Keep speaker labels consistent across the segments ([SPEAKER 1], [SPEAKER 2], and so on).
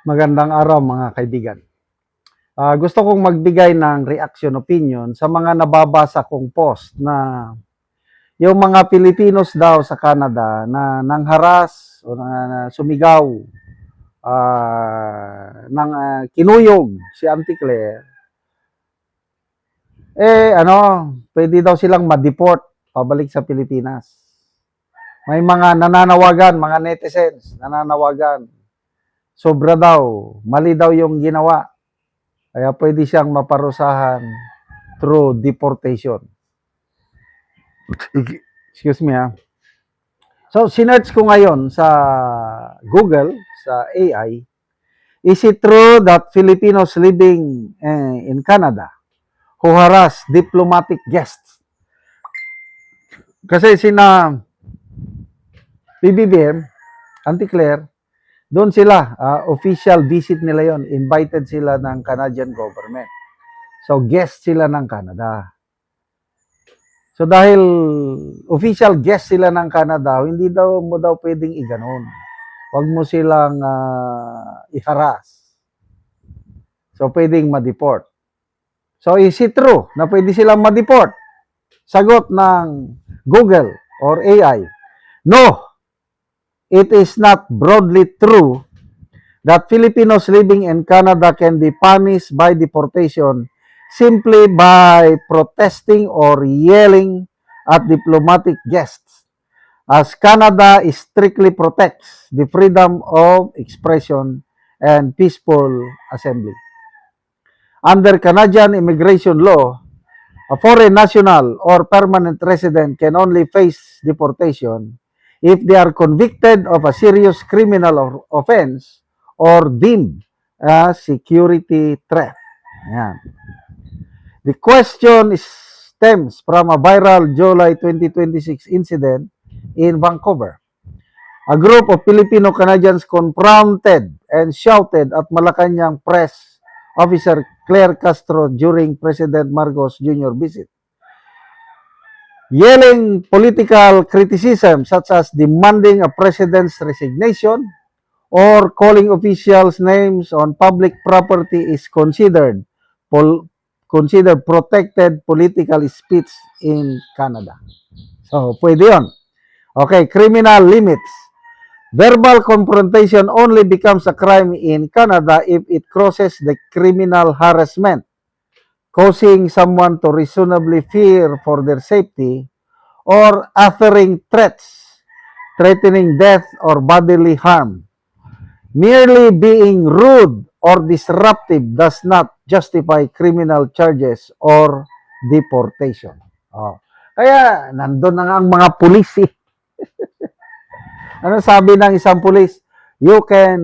[SPEAKER 1] Magandang araw mga kaibigan. Gusto kong magbigay ng reaction opinion sa mga nababasa kong post na yung mga Pilipinos daw sa Canada na nangharas o na sumigaw, kinuyog si Auntie Claire, pwede daw silang ma-deport pabalik sa Pilipinas. May mga nananawagan, mga netizens, nananawagan. Sobra daw, mali daw yung ginawa. Kaya pwede siyang maparusahan through deportation. Excuse me ha. So, sinearch ko ngayon sa Google, sa AI, is it true that Filipinos living in Canada who harass diplomatic guests? Kasi sina PBBM, Auntie Claire, doon sila, official visit nila yon, invited sila ng Canadian government. So, guest sila ng Canada. So, dahil official guest sila ng Canada, hindi daw mo daw pwedeng iganon. Huwag mo silang iharas. So, pwedeng ma-deport. So, is it true na pwede silang ma-deport? Sagot ng Google or AI, no, it is not broadly true that Filipinos living in Canada can be punished by deportation simply by protesting or yelling at diplomatic guests, as Canada strictly protects the freedom of expression and peaceful assembly. Under Canadian immigration law, a foreign national or permanent resident can only face deportation if they are convicted of a serious criminal offense or deemed a security threat. Ayan. The question stems from a viral July 2026 incident in Vancouver. A group of Filipino Canadians confronted and shouted at Malacanang press officer Claire Castro during President Marcos Jr. visit, yelling political criticism such as demanding a president's resignation or calling officials' names on public property is considered protected political speech in Canada. So, pwede yun. Okay, criminal limits. Verbal confrontation only becomes a crime in Canada if it crosses the criminal harassment, causing someone to reasonably fear for their safety, or uttering threats, threatening death or bodily harm. Merely being rude or disruptive does not justify criminal charges or deportation. Oh. Kaya, nandun na nga ang mga pulis eh. Ano sabi ng isang pulis? You can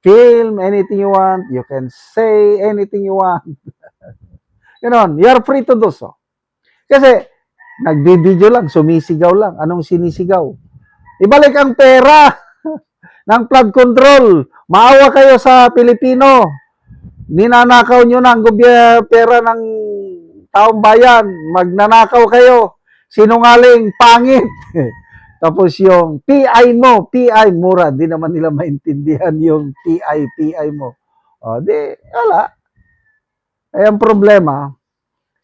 [SPEAKER 1] film anything you want, you can say anything you want. Ganon, you're free to do so. Kasi, nagbibideo lang, sumisigaw lang. Anong sinisigaw? Ibalik ang pera ng flood control. Maawa kayo sa Pilipino. Ninanakaw nyo na ang pera ng taong bayan. Magnanakaw kayo. Sinungaling, pangit. Tapos yung PI mo, PI, mura. Di naman nila maintindihan yung PI mo. O, di, wala. Ay, ang problema,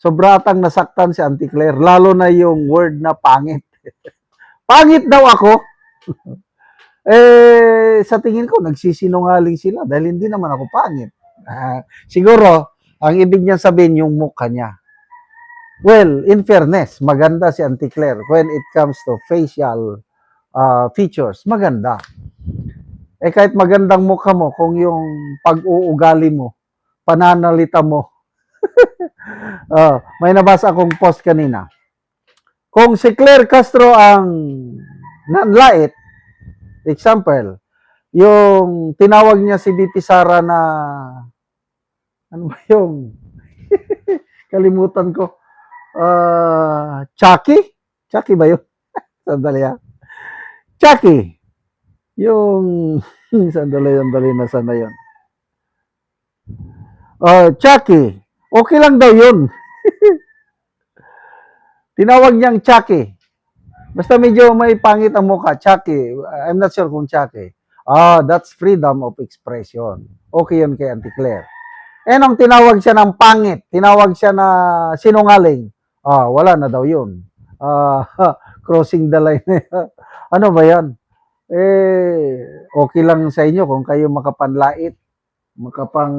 [SPEAKER 1] sobratang nasaktan si Auntie Claire, lalo na yung word na pangit. Pangit daw ako. Sa tingin ko, nagsisinungaling sila dahil hindi naman ako pangit. Siguro, ang ibig niya sabihin yung mukha niya. Well, in fairness, maganda si Auntie Claire when it comes to facial features. Maganda. Kahit magandang mukha mo, kung yung pag-uugali mo, pananalita mo, may nabasa akong post kanina. Kung si Claire Castro ang nanlait, example, yung tinawag niya si BP Sara na, ano ba yung, kalimutan ko, Chucky? Chucky ba yun? Sandali ha. Chucky. Yung, sandali na sana yun. Chucky. Okay lang daw yun. Tinawag niyang Chucky. Basta medyo may pangit ang mukha, Chucky. I'm not sure kung Chucky. That's freedom of expression. Okay yun kay Auntie Claire. Eh, nung tinawag siya ng pangit, tinawag siya na sinungaling, wala na daw yun. Ah, crossing the line. Ano ba yan? Okay lang sa inyo kung kayo makapanlait, makapang,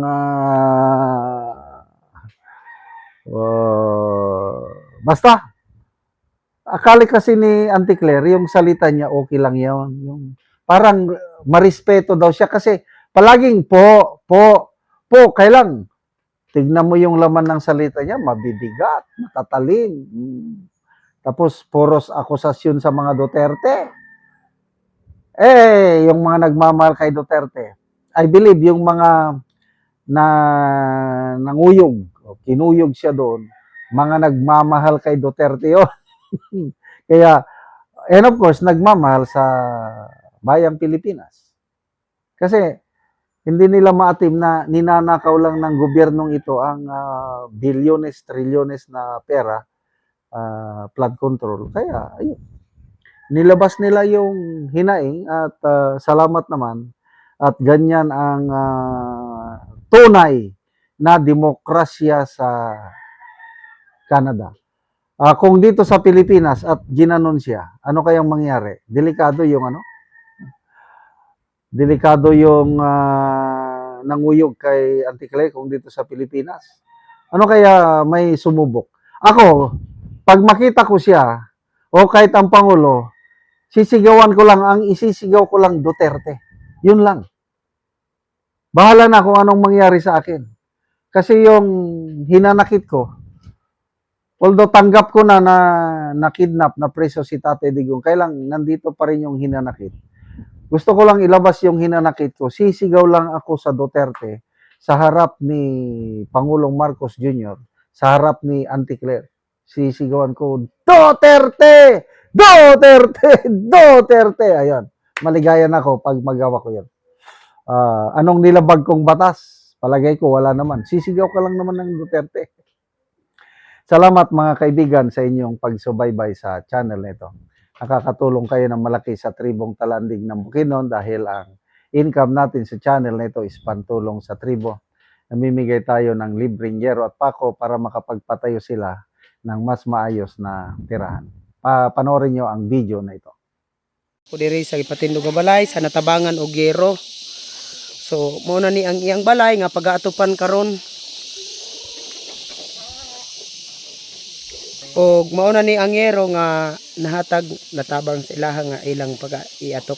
[SPEAKER 1] basta, akala kasi ni Auntie Claire, yung salita niya, okay lang yun. Yung, parang marespeto daw siya kasi palaging po, kailang tignan mo yung laman ng salita niya, mabibigat, matatalim. Tapos, puros akusasyon sa mga Duterte. Yung mga nagmamahal kay Duterte, I believe yung mga na nanguyog, kinuyog siya doon, mga nagmamahal kay Duterte yun. Kaya, and of course, nagmamahal sa bayang Pilipinas. Kasi, hindi nila maatim na ninanakaw lang ng gobyernong ito ang bilyones, trilyones na pera, flood control. Kaya, ayun, nilabas nila yung hinaing at salamat naman at ganyan ang tunay na demokrasya sa Canada. Kung dito sa Pilipinas at ginanon siya, ano kayang mangyari? Delikado yung nanguyog kay Auntie Clay kung dito sa Pilipinas. Ano kaya may sumubok? Ako, pag makita ko siya, o kahit ang Pangulo, sisigawan ko lang, ang isisigaw ko lang Duterte. Yun lang. Bahala na kung anong mangyari sa akin. Kasi yung hinanakit ko, although tanggap ko na kidnap, na preso si Tate Digong, kailang nandito pa rin yung hinanakit. Gusto ko lang ilabas yung hinanakit ko. Sisigaw lang ako sa Duterte sa harap ni Pangulong Marcos Jr., sa harap ni Auntie Claire. Sisigawan ko, Duterte! Duterte! Duterte! Ayan. Maligaya na ako pag magawa ko yan. Anong nilabag kong batas? Palagay ko wala naman. Sisigaw ka lang naman ng Duterte. Salamat mga kaibigan sa inyong pagsubaybay sa channel nito. Nakakatulong kayo ng malaki sa tribong Talandig ng Bukidnon dahil ang income natin sa channel nito is pantulong sa tribo. Namimigay tayo ng libreng yero at pako para makapagpatayo sila ng mas maayos na tirahan. Panoorin nyo ang video na ito.
[SPEAKER 2] Ko diri sa ipatindog nga balay sa natabangan og yero. So mao na ni ang iyang balay nga pagaatupan karon. Og mao na ni ang yero nga nahatag natabang sa ilaha nga ilang pag-iatok.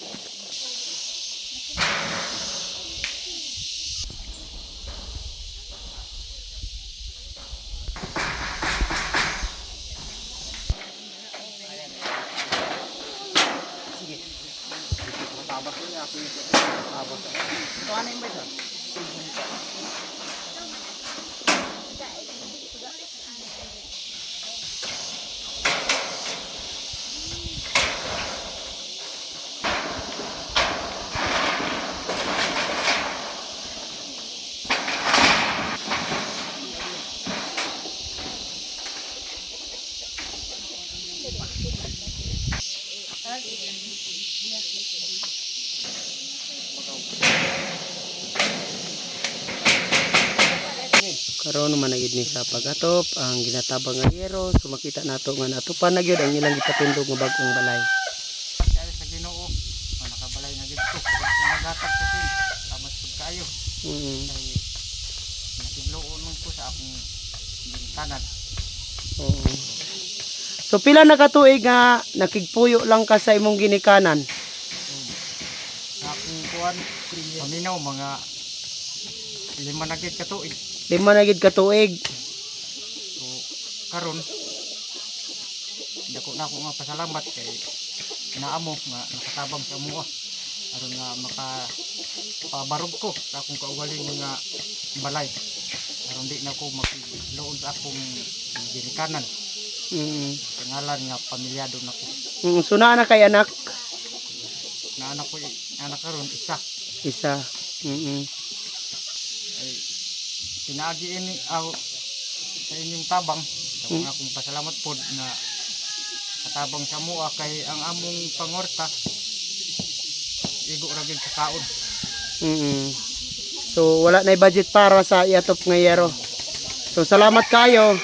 [SPEAKER 2] Karon man gid ni sa pagatop ang ginatabang nga yero. So makita nato nga natupan na gyud ang ilang ipatindog nga bag-ong balay.
[SPEAKER 3] Kaya sa Ginoo, nakabalay na gid ko. Nagatag kasi tamas pud kayo. Kay natidloon man ko sa akong gintanan.
[SPEAKER 2] Oo. So pila na ka tuig nga nakigpuyo lang ka sa imong ginikanan?
[SPEAKER 3] Sa akong kuan, paminaw mga 5 na gid ka tuig.
[SPEAKER 2] 5 na gid ka tuig.
[SPEAKER 3] So karon dako na ako nga pasalamat kay naamo nga nakatabang sa amuha aron nga makapabarog ko sa akong kaugaling nga balay aron di na ako makiloob sa akong ginikanan. Pangalan nga pamilyado na ko.
[SPEAKER 2] So naa na kay anak?
[SPEAKER 3] Na anak ko anak karon isa.
[SPEAKER 2] Isa.
[SPEAKER 3] Ay pinaagi ini sa inyong tabang sa mga akong pasalamat pod na katabang sa mua kay ang among pangorta igo ra gyud sa kaon.
[SPEAKER 2] So wala na budget para sa iatop nga yero. So salamat kayo.